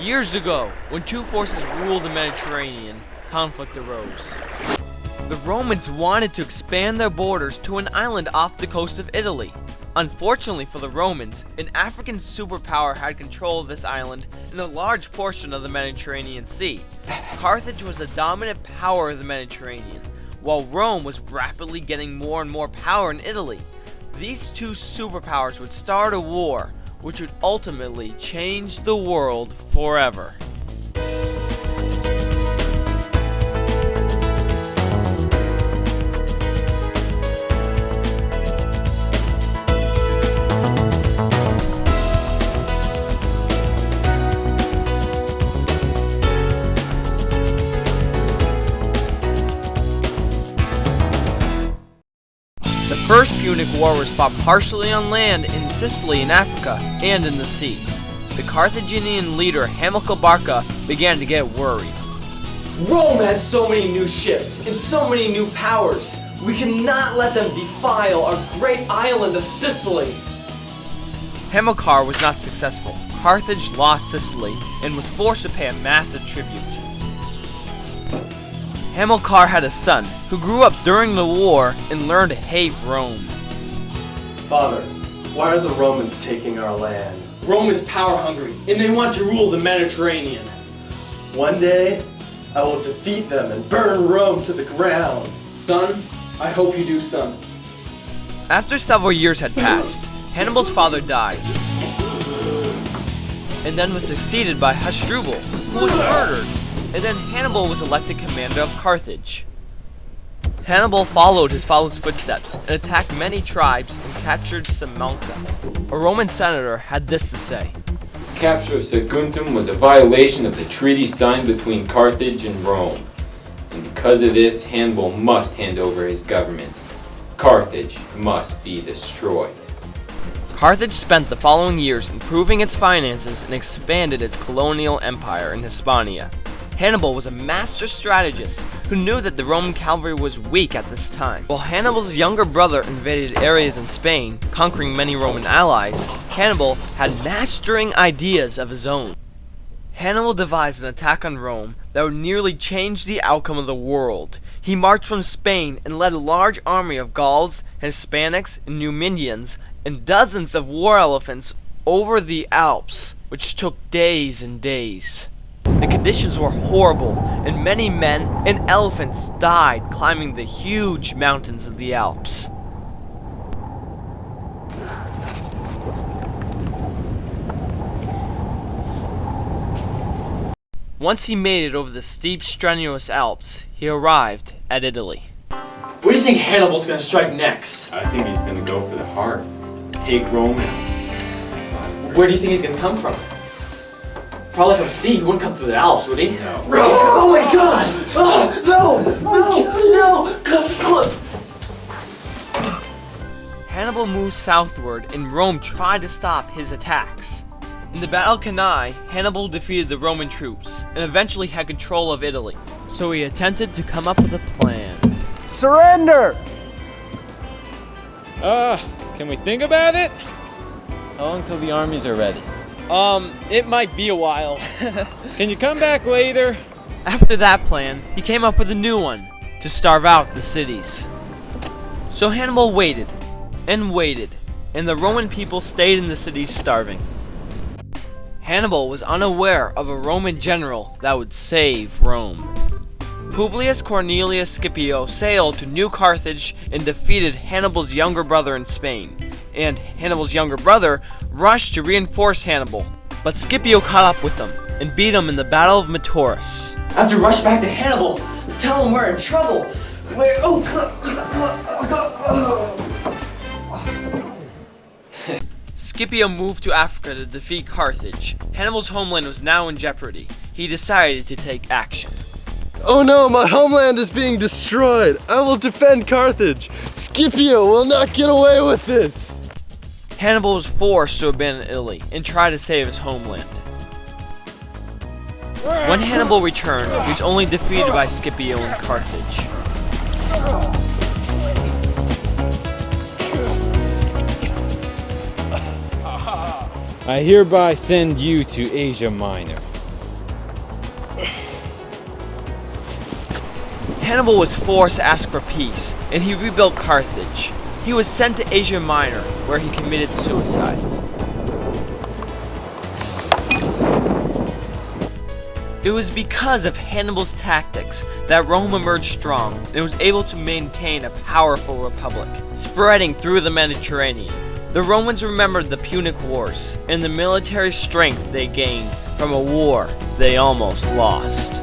Years ago, when two forces ruled the Mediterranean, conflict arose. The Romans wanted to expand their borders to an island off the coast of Italy. Unfortunately for the Romans, an African superpower had control of this island and a large portion of the Mediterranean Sea. Carthage was the dominant power of the Mediterranean, while Rome was rapidly getting more and more power in Italy. These two superpowers would start a war, which would ultimately change the world forever. The First Punic War was fought partially on land in Sicily in Africa and in the sea. The Carthaginian leader Hannibal began to get worried. Rome has so many new ships and so many new powers. We cannot let them defile our great island of Sicily. Hamilcar was not successful. Carthage lost Sicily and was forced to pay a massive tribute. Hamilcar had a son who grew up during the war and learned to hate Rome. Father, why are the Romans taking our land? Rome is power hungry and they want to rule the Mediterranean. One day, I will defeat them and burn Rome to the ground. Son, I hope you do, son. After several years had passed, Hannibal's father died, and then was succeeded by Hasdrubal, who was murdered, and then Hannibal was elected commander of Carthage. Hannibal followed his father's footsteps and attacked many tribes and captured Samalca. A Roman senator had this to say: Capture of Saguntum was a violation of the treaty signed between Carthage and Rome, and because of this, Hannibal must hand over his government. Carthage must be destroyed. Carthage spent the following years improving its finances and expanded its colonial empire in Hispania. Hannibal was a master strategist who knew that the Roman cavalry was weak at this time. While Hannibal's younger brother invaded areas in Spain, conquering many Roman allies, Hannibal had mastering ideas of his own. Hannibal devised an attack on Rome that would nearly change the outcome of the world. He marched from Spain and led a large army of Gauls, Hispanics, and Numidians, and dozens of war elephants over the Alps, which took days and days. The conditions were horrible, and many men and elephants died climbing the huge mountains of the Alps. Once he made it over the steep, strenuous Alps, he arrived at Italy. Where do you think Hannibal's gonna strike next? I think he's gonna go for the heart. Take Rome out. Where do you think he's gonna come from? Probably from sea. He wouldn't come through the Alps, would he? No. Oh my god! Oh, no! Hannibal moved southward, and Rome tried to stop his attacks. In the Battle of Cannae, Hannibal defeated the Roman troops, and eventually had control of Italy. So he attempted to come up with a plan. Surrender! Can we think about it? How long till the armies are ready? It might be a while. Can you come back later? After that plan, he came up with a new one, to starve out the cities. So Hannibal waited, and waited, and the Roman people stayed in the cities starving. Hannibal was unaware of a Roman general that would save Rome. Publius Cornelius Scipio sailed to New Carthage and defeated Hannibal's younger brother in Spain, and Hannibal's younger brother rushed to reinforce Hannibal, but Scipio caught up with them and beat him in the Battle of Metaurus. I have to rush back to Hannibal to tell him we're in trouble. Scipio moved to Africa to defeat Carthage. Hannibal's homeland was now in jeopardy. He decided to take action. Oh no, my homeland is being destroyed! I will defend Carthage! Scipio will not get away with this! Hannibal was forced to abandon Italy and try to save his homeland. When Hannibal returned, he was only defeated by Scipio in Carthage. I hereby send you to Asia Minor. Hannibal was forced to ask for peace, and he rebuilt Carthage. He was sent to Asia Minor, where he committed suicide. It was because of Hannibal's tactics that Rome emerged strong and was able to maintain a powerful republic, spreading through the Mediterranean. The Romans remembered the Punic Wars and the military strength they gained from a war they almost lost.